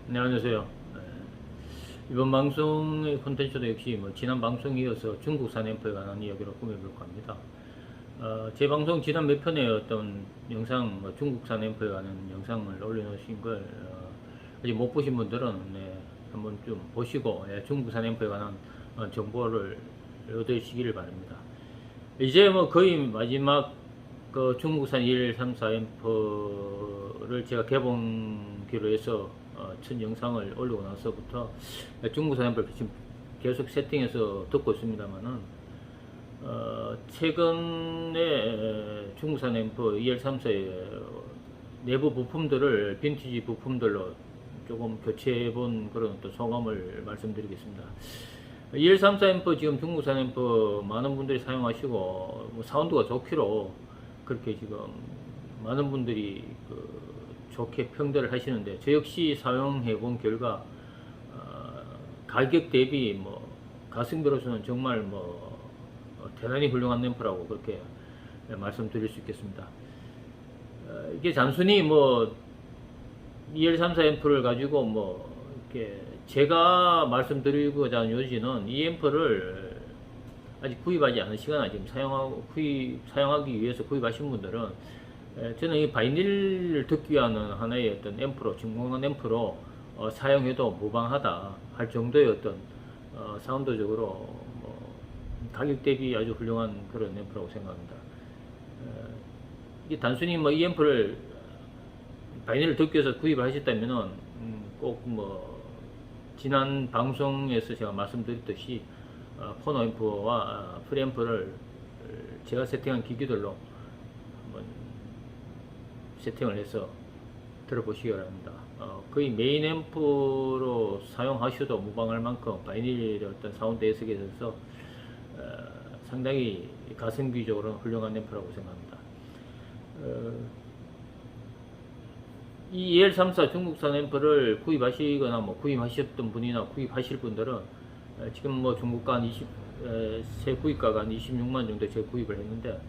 네, 안녕하세요. 이번 방송의 콘텐츠도 역시 지난 방송에 이어서 중국산 앰프에 관한 이야기로 꾸며볼까 합니다. 제 방송 지난 몇 편의 어떤 영상, 중국산 앰프에 관한 영상을 올려놓으신 걸 아직 못 보신 분들은 한번 좀 보시고 중국산 앰프에 관한 정보를 얻으시기를 바랍니다. 이제 거의 마지막 그 중국산 2134 앰프를 제가 개봉기로 해서 첫 영상을 올리고 나서부터 중국산 앰프를 지금 계속 세팅해서 듣고 있습니다만은 최근에 중국산 앰프 2134의 내부 부품들을 빈티지 부품들로 조금 교체해본 그런 또 소감을 말씀드리겠습니다. 2134 앰프 지금 중국산 앰프 많은 분들이 사용하시고 사운드가 좋기로 그렇게 지금 많은 분들이 좋게 평들을 하시는데 저 역시 사용해 본 결과 가격 대비 가성비로서는 정말 대단히 훌륭한 앰프라고 그렇게 말씀드릴 수 있겠습니다. 이게 단순히 2134 앰프를 가지고 이렇게 제가 말씀드리고자 하는 요지는 이 앰프를 아직 구입하지 않으시거나 지금 사용하기 위해서 구입하신 분들은 저는 이 바이닐을 듣기 위한 하나의 어떤 앰프로, 중공간 앰프로 사용해도 무방하다 할 정도의 어떤 사운드적으로 가격 대비 아주 훌륭한 그런 앰프라고 생각합니다. 이게 단순히 이 앰프를 바이닐을 듣기 위해서 구입하셨다면은 꼭 지난 방송에서 제가 말씀드렸듯이 포노 앰프와 프리앰프를 제가 세팅한 기기들로 한번 세팅을 해서 들어보시기 바랍니다. 거의 메인 앰프로 사용하셔도 무방할 만큼 바이닐의 어떤 사운드 해석에 있어서 상당히 가성비적으로 훌륭한 앰프라고 생각합니다. 이 EL34 중국산 앰프를 구입하시거나 구입하셨던 분이나 구입하실 분들은 지금 중국가 한 새 구입가가 한 26만 정도 제가 구입을 했는데,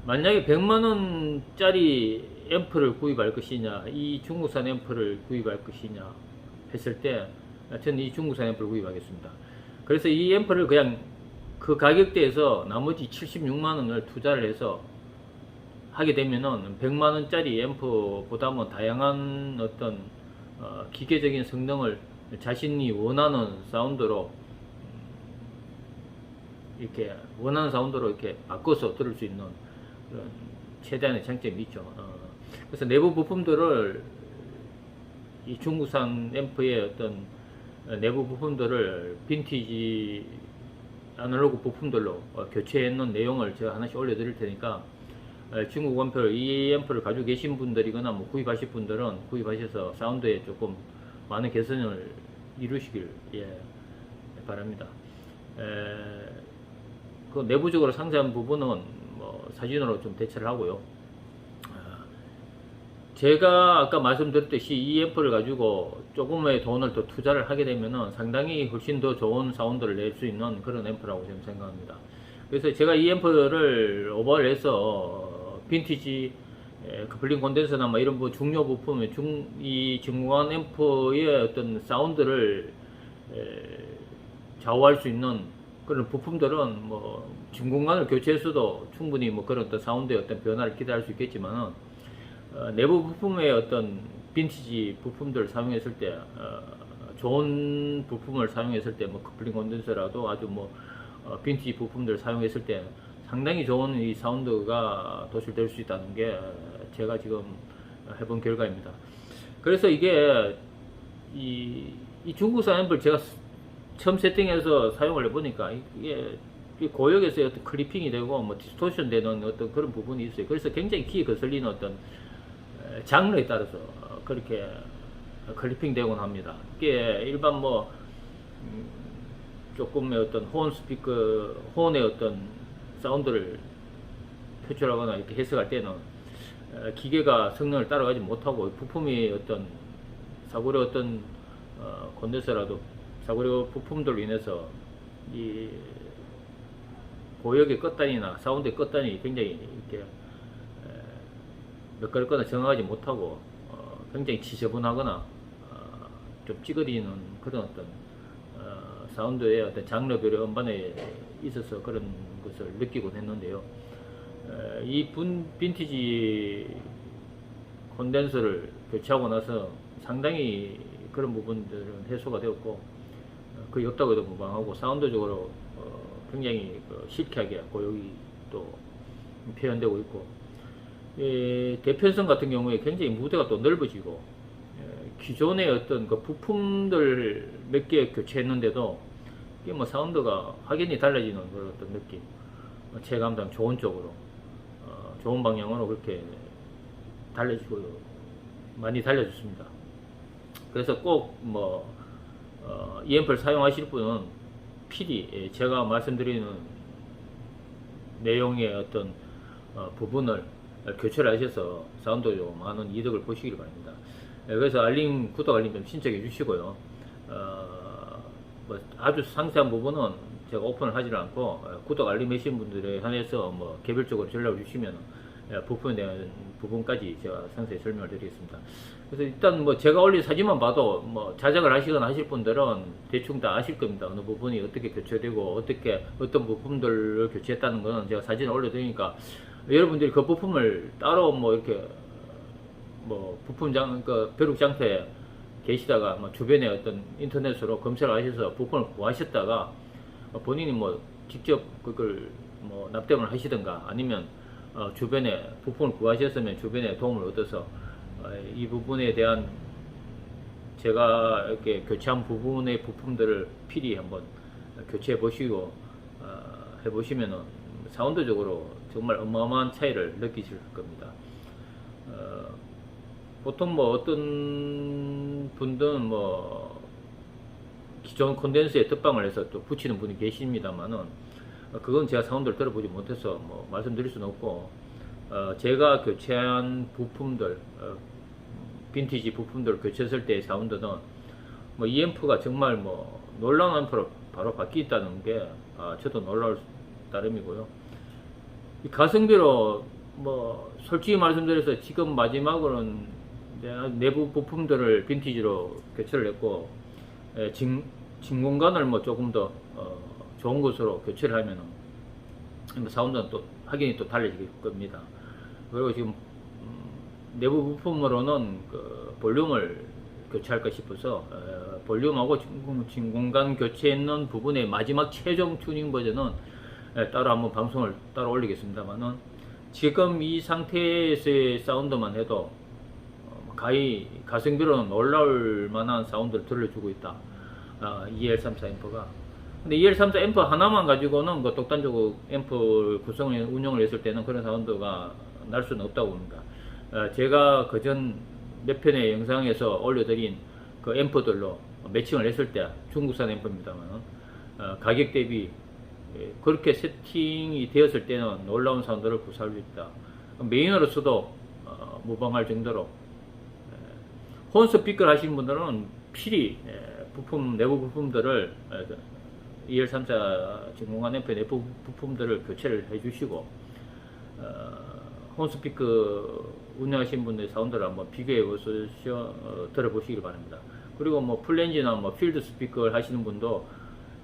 만약에 100만원짜리 앰프를 구입할 것이냐 이 중국산 앰프를 구입할 것이냐 했을 때 저는 이 중국산 앰프를 구입하겠습니다. 그래서 이 앰프를 그냥 그 가격대에서 나머지 76만원을 투자를 해서 하게 되면은 100만원짜리 앰프보다는 다양한 어떤 기계적인 성능을 자신이 원하는 사운드로 이렇게 바꿔서 들을 수 있는 그런 최대한의 장점이 있죠. 그래서 내부 부품들을 이 중국산 앰프의 어떤 내부 부품들을 빈티지 아날로그 부품들로 교체해 놓은 내용을 제가 하나씩 올려드릴 테니까 중국 앰프를 이 앰프를 가지고 계신 분들이거나 구입하실 분들은 구입하셔서 사운드에 조금 많은 개선을 이루시길 바랍니다. 그 내부적으로 상세한 부분은 사진으로 좀 대체를 하고요. 제가 아까 말씀드렸듯이 이 앰프를 가지고 조금의 돈을 더 투자를 하게 되면은 상당히 훨씬 더 좋은 사운드를 낼 수 있는 그런 앰프라고 저는 생각합니다. 그래서 제가 이 앰프를 오버를 해서 빈티지 커플링 콘덴서나 이런 중요 부품, 이 중공간 앰프의 어떤 사운드를 좌우할 수 있는 그런 부품들은 중공간을 교체해서도 충분히 그런 어떤 사운드의 어떤 변화를 기대할 수 있겠지만은 내부 부품의 어떤 빈티지 부품들을 사용했을 때 좋은 부품을 사용했을 때 커플링 콘덴서라도 아주 빈티지 부품들을 사용했을 때 상당히 좋은 이 사운드가 도출될 수 있다는 게 제가 지금 해본 결과입니다. 그래서 이게 이 중국산 앰프를 제가 처음 세팅해서 사용을 해보니까 이게 고역에서 어떤 클리핑이 되고 디스토션 되는 어떤 그런 부분이 있어요. 그래서 굉장히 귀에 거슬리는 어떤 장르에 따라서 그렇게 클리핑 되곤 합니다. 이게 일반 조금의 어떤 호언의 어떤 사운드를 표출하거나 이렇게 해석할 때는 기계가 성능을 따라가지 못하고 부품이 어떤 사고력 어떤 콘덴서라도 사고력 부품들로 인해서 이 고역의 끝단이나 사운드의 끝단이 굉장히 이렇게 매끄럽거나 정확하지 못하고 굉장히 지저분하거나 좀 찌그리는 그런 어떤 사운드의 어떤 장르별의 음반에 있어서 그런 것을 느끼곤 했는데요. 이 빈티지 콘덴서를 교체하고 나서 상당히 그런 부분들은 해소가 되었고 거의 없다고 해도 무방하고 사운드적으로 굉장히 실키하게 고역이 또 표현되고 있고 대편성 같은 경우에 굉장히 무대가 또 넓어지고 기존의 어떤 그 부품들 몇 개 교체했는데도 이게 뭐 사운드가 확연히 달라지는 그런 어떤 느낌, 체감상 좋은 쪽으로 좋은 방향으로 그렇게 달라지고 많이 달라졌습니다. 그래서 꼭 뭐 EMP를 사용하실 분은 필히 제가 말씀드리는 내용의 어떤 부분을 교체를 하셔서 사운드로 많은 이득을 보시길 바랍니다. 그래서 구독 알림 좀 신청해 주시고요. 뭐 아주 상세한 부분은 제가 오픈을 하지 않고 구독 알림 하신 분들에 한해서 뭐 개별적으로 연락을 주시면 부품에 대한 부분까지 제가 상세히 설명을 드리겠습니다. 그래서 일단 뭐 제가 올린 사진만 봐도 뭐 자작을 하시거나 하실 분들은 대충 다 아실 겁니다. 어느 부분이 어떻게 교체되고 어떤 부품들을 교체했다는 거는 제가 사진을 올려드리니까 여러분들이 그 부품을 따로 뭐 이렇게 뭐 벼룩 장터에 계시다가 뭐 주변에 어떤 인터넷으로 검색을 하셔서 부품을 구하셨다가 본인이 뭐 직접 그걸 뭐 납땜을 하시든가 아니면 주변에 부품을 구하셨으면 주변에 도움을 얻어서 이 부분에 대한 제가 이렇게 교체한 부분의 부품들을 필히 한번 교체해 보시고 해보시면은 사운드적으로 정말 어마어마한 차이를 느끼실 겁니다. 보통 뭐 어떤 분들은 뭐 기존 콘덴서에 덧방을 해서 또 붙이는 분이 계십니다만은 그건 제가 사운드를 들어보지 못해서 뭐 말씀드릴 수는 없고 제가 교체한 부품들 빈티지 부품들 교체했을 때의 사운드는 뭐 EMP가 정말 뭐 놀라운 앰프로 바로 바뀌었다는 게 저도 놀라울 따름이고요. 이 가성비로 뭐 솔직히 말씀드려서 지금 마지막으로는 내부 부품들을 빈티지로 교체를 했고 진 공간을 뭐 조금 더 좋은 곳으로 교체를 하면은 사운드는 또 확연히 또 달라질 겁니다. 그리고 지금 내부 부품으로는 그 볼륨을 교체할까 싶어서 볼륨하고 진 공간 교체했는 부분의 마지막 최종 튜닝 버전은 따로 한번 방송을 따로 올리겠습니다만은 지금 이 상태에서의 사운드만 해도 가성비로는 놀라울 만한 사운드를 들려주고 있다. EL34 앰프가. 근데 EL34 앰프 하나만 가지고는 그 독단적 앰프 구성을 운영을 했을 때는 그런 사운드가 날 수는 없다고 봅니다. 제가 그전 몇 편의 영상에서 올려드린 그 앰프들로 매칭을 했을 때 중국산 앰프입니다만 가격 대비 그렇게 세팅이 되었을 때는 놀라운 사운드를 구사할 수 있다. 메인으로서도 무방할 정도로 혼 스피커를 하시는 분들은 필히 내부 부품들을 EL34 진공관 앰프 내부 부품들을 교체를 해주시고 혼 스피커 운영하시는 분들의 사운드를 한번 비교해 보시어 들어보시길 바랍니다. 그리고 뭐 플랜지나 뭐 필드 스피커를 하시는 분도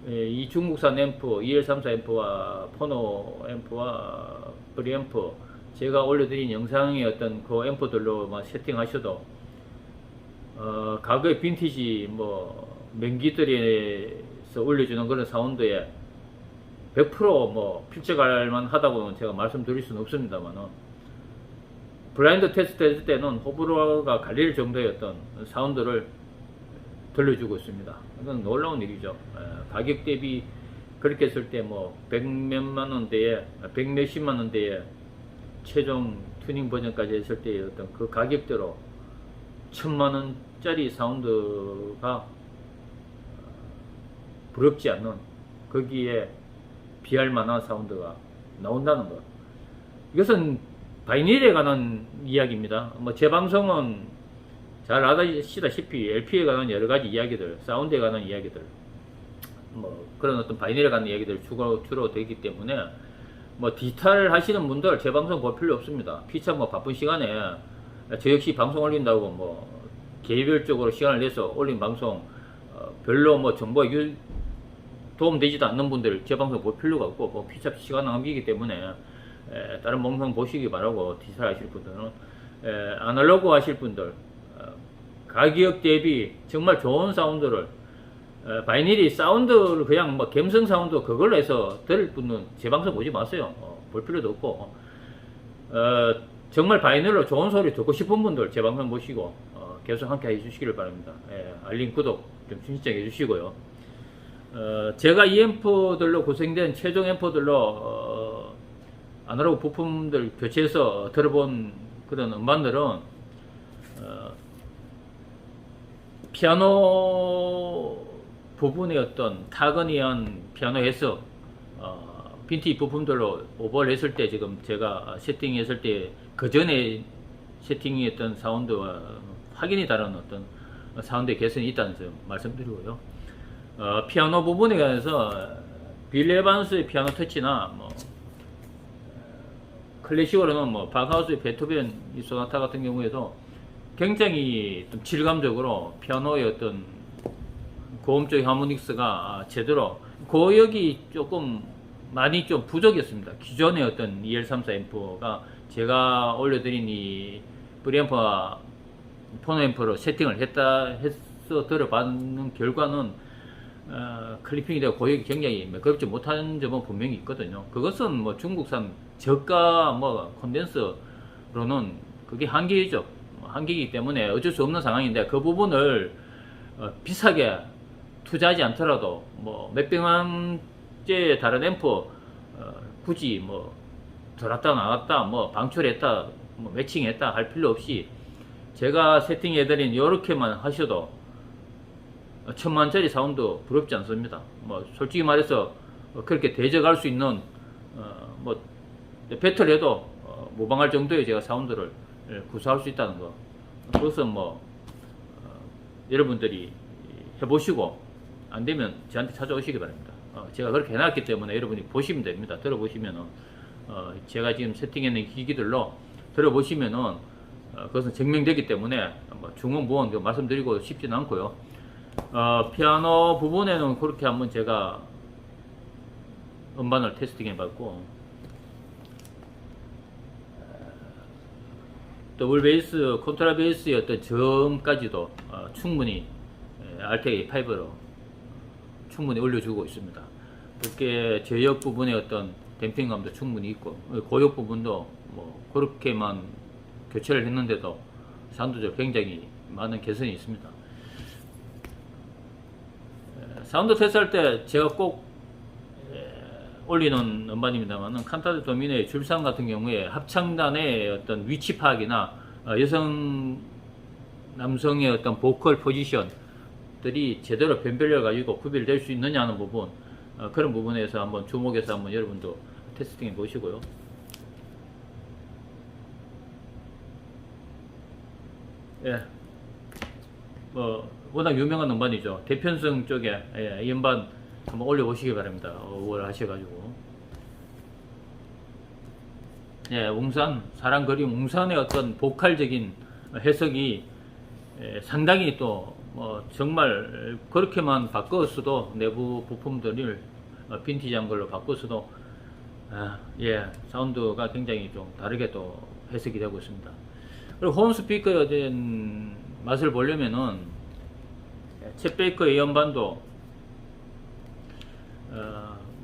이 중국산 앰프 EL34 앰프와 포노 앰프와 프리앰프 제가 올려드린 영상의 어떤 그 앰프들로 세팅하셔도 과거의 빈티지 뭐 명기들에서 올려주는 그런 사운드에 100% 필적할 만하다고는 제가 말씀드릴 수는 없습니다만은 블라인드 테스트 했을 때는 호불호가 갈릴 정도의 어떤 사운드를 들려주고 있습니다. 이건 놀라운 일이죠. 가격 대비 그렇게 했을 때 뭐 100몇만 원대에 100몇십만 원대에 최종 튜닝 버전까지 했을 때의 어떤 그 가격대로 1000만 원짜리 사운드가 부럽지 않는 거기에 비할 만한 사운드가 나온다는 것. 이것은 바이닐에 관한 이야기입니다. 뭐 제 방송은 잘 아시다시피 LP에 관한 여러 가지 이야기들, 사운드에 관한 이야기들, 뭐 그런 어떤 바이닐에 관한 이야기들 주로 되기 때문에 뭐 디지털 하시는 분들 제 방송 볼 필요 없습니다. 피차 뭐 바쁜 시간에 저 역시 방송 올린다고 뭐 개별적으로 시간을 내서 올린 방송 별로 뭐 정보가 도움되지도 않는 분들 제 방송 볼 필요가 없고 뭐 피차 시간 낭비이기 때문에 다른 방송 보시기 바라고, 디지털 하실 분들은 아날로그 하실 분들 가격 대비 정말 좋은 사운드를 바이닐이 사운드를 그냥 뭐 감성 사운드 그걸로 해서 들을 분은 제 방송 보지 마세요. 볼 필요도 없고 정말 바이닐로 좋은 소리 듣고 싶은 분들 제 방송 보시고 계속 함께 해주시기를 바랍니다. 알림 구독 좀 신청해 주시고요. 제가 이 앰프들로 구성된 최종 앰프들로 아날로그 부품들 교체해서 들어본 그런 음반들은 피아노 부분의 어떤 타건이한 피아노 해석, 빈티지 부품들로 오버를 했을 때 지금 제가 세팅했을 때 그 전에 세팅했던 사운드와 확연히 다른 어떤 사운드의 개선이 있다는 점 말씀드리고요. 피아노 부분에 관해서 빌 에반스의 피아노 터치나 뭐 클래식으로는 뭐 바크하우스의 베토벤 이 소나타 같은 경우에도 굉장히 좀 질감적으로 피아노의 어떤 고음적 하모닉스가 제대로 고역이 조금 많이 좀 부족했습니다. 기존의 어떤 EL34 앰프가 제가 올려드린 이 프리앰프와 폰 앰프로 세팅을 해서 들어봤는 결과는 클리핑이 되고 고역이 굉장히 매끄럽지 못한 점은 분명히 있거든요. 그것은 뭐 중국산 저가 뭐 콘덴서로는 그게 한계이죠. 한계이기 때문에 어쩔 수 없는 상황인데 그 부분을 비싸게 투자하지 않더라도 뭐 몇백만짜리 다른 앰프 굳이 뭐 들었다 나갔다 뭐 방출했다 뭐 매칭했다 할 필요 없이 제가 세팅해드린 이렇게만 하셔도 1000만짜리 사운드 부럽지 않습니다. 뭐 솔직히 말해서 그렇게 대적할 수 있는 뭐 배틀해도 모방할 정도의 제가 사운드를 구사할 수 있다는 거, 그것은 뭐 여러분들이 해보시고 안 되면 저한테 찾아오시기 바랍니다. 제가 그렇게 해놨기 때문에 여러분이 보시면 됩니다. 들어보시면은 제가 지금 세팅해놓은 기기들로 들어보시면은 그것은 증명되기 때문에 뭐 중원무원 말씀드리고 싶지는 않고요. 피아노 부분에는 그렇게 한번 제가 음반을 테스팅해봤고, 더블 베이스, 컨트라 베이스의 어떤 저음까지도 충분히 RTK 5로 충분히 올려주고 있습니다. 그렇게 저역 부분의 어떤 댐핑감도 충분히 있고, 고역 부분도 뭐 그렇게만 교체를 했는데도 사운드적으로 굉장히 많은 개선이 있습니다. 사운드 테스트할 때 제가 꼭 올리는 음반입니다만은 칸타드 도미노의 줄상 같은 경우에 합창단의 어떤 위치 파악이나 여성 남성의 어떤 보컬 포지션들이 제대로 변별려 가지고 구별될 수 있느냐 하는 부분, 그런 부분에서 한번 주목해서 한번 여러분도 테스팅해 보시고요. 예, 뭐 워낙 유명한 음반이죠. 대편성 쪽에 이 음반 한번 올려보시기 바랍니다. 5월 하셔가지고. 예, 웅산, 사랑 그림 웅산의 어떤 보컬적인 해석이 상당히 또 정말 그렇게만 바꿨어도 내부 부품들을 빈티지한 걸로 바꿨어도 예, 사운드가 굉장히 좀 다르게 또 해석이 되고 있습니다. 그리고 홈 스피커에 대한 맛을 보려면은 챗 베이커의 이 음반도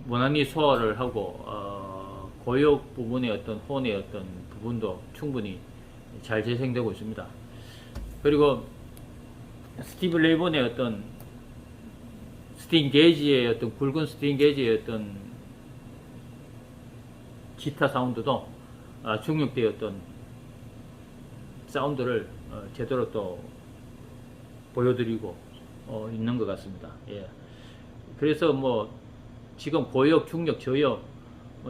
무난히 소화를 하고 고역 부분의 어떤 혼의 어떤 부분도 충분히 잘 재생되고 있습니다. 그리고 스티브 레이본의 어떤 스팅 게이지의 어떤 굵은 스팅 게이지의 어떤 기타 사운드도 중력대의 어떤 사운드를 제대로 또 보여드리고 있는 것 같습니다. 예. 그래서 뭐 지금 고역, 중력, 저역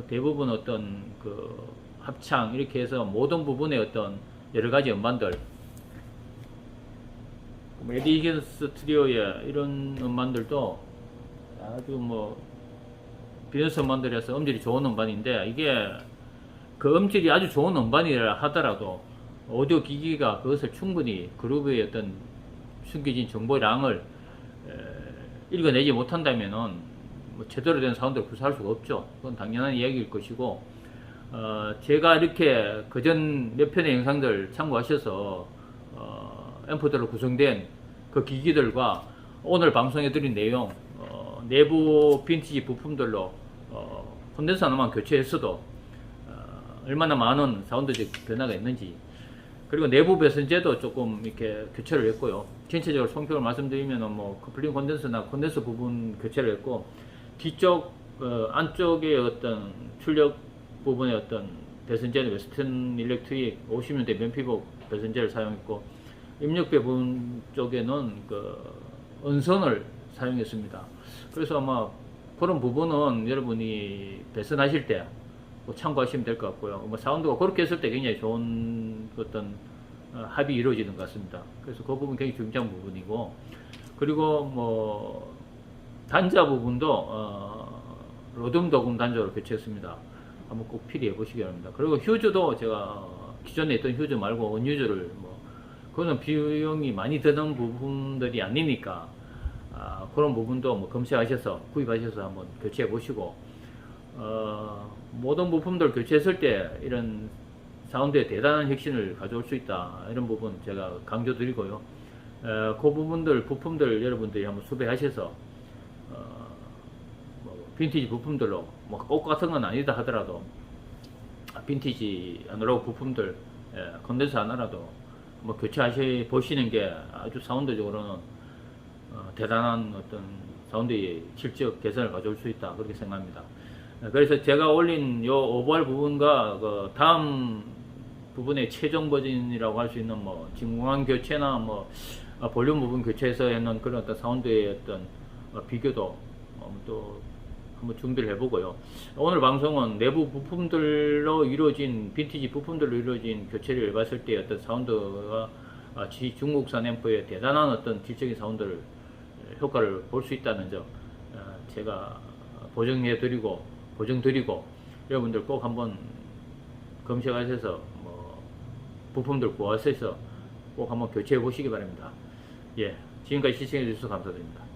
대부분 어떤 그 합창 이렇게 해서 모든 부분의 어떤 여러 가지 음반들, 에디 히긴스 트리오의 이런 음반들도 아주 뭐 비너스 음반들에서 음질이 좋은 음반인데, 이게 그 음질이 아주 좋은 음반이라 하더라도 오디오 기기가 그것을 충분히 그루브의 어떤 숨겨진 정보량을 읽어내지 못한다면은 뭐 제대로 된 사운드를 구사할 수가 없죠. 그건 당연한 이야기일 것이고, 제가 이렇게 그전 몇 편의 영상들 참고하셔서 앰프들로 구성된 그 기기들과 오늘 방송해드린 내용, 내부 빈티지 부품들로 콘덴서 하나만 교체했어도 얼마나 많은 사운드적 변화가 있는지, 그리고 내부 배선제도 조금 이렇게 교체를 했고요. 전체적으로 총평을 말씀드리면 뭐 커플링 콘덴서나 콘덴서 부분 교체를 했고, 뒤쪽 안쪽에 어떤 출력 부분의 어떤 배선제는 웨스턴 일렉트릭 50년대 면피복 배선제를 사용했고, 입력배 부분 쪽에는 그 은선을 사용했습니다. 그래서 아마 그런 부분은 여러분이 배선하실 때 참고하시면 될 것 같고요. 뭐 사운드가 그렇게 했을 때 굉장히 좋은 어떤 합이 이루어지는 것 같습니다. 그래서 그 부분 굉장히 중요한 부분이고, 그리고 뭐 단자 부분도 로듬 도금 단자로 교체했습니다. 한번 꼭 필히 해보시기 바랍니다. 그리고 휴즈도 제가 기존에 있던 휴즈 말고 원휴즈를 그거는 비용이 많이 드는 부분들이 아니니까 그런 부분도 뭐 검색하셔서 구입하셔서 한번 교체해 보시고, 모든 부품들 교체했을 때 이런 사운드에 대단한 혁신을 가져올 수 있다, 이런 부분 제가 강조드리고요. 그 부분들 부품들 여러분들이 한번 수배하셔서 뭐 빈티지 부품들로 뭐 꼭 같은 건 아니다 하더라도 빈티지 아날로그 부품들 콘덴서 하나라도 뭐 교체하시 보시는 게 아주 사운드적으로는 대단한 어떤 사운드의 질적 개선을 가져올 수 있다, 그렇게 생각합니다. 그래서 제가 올린 요 오버할 부분과 그 다음 부분의 최종 버전이라고 할 수 있는 뭐 진공관 교체나 뭐 볼륨 부분 교체해서 했는 그런 어떤 사운드의 어떤 비교도 또 한번 준비를 해보고요. 오늘 방송은 내부 부품들로 이루어진 빈티지 부품들로 이루어진 교체를 해봤을 때 어떤 사운드가 중국산 앰프의 대단한 어떤 질적인 사운드를 효과를 볼 수 있다는 점 제가 보정드리고 여러분들 꼭 한번 검색하셔서 뭐 부품들 구하셔서 꼭 한번 교체해 보시기 바랍니다. 예, 지금까지 시청해 주셔서 감사드립니다.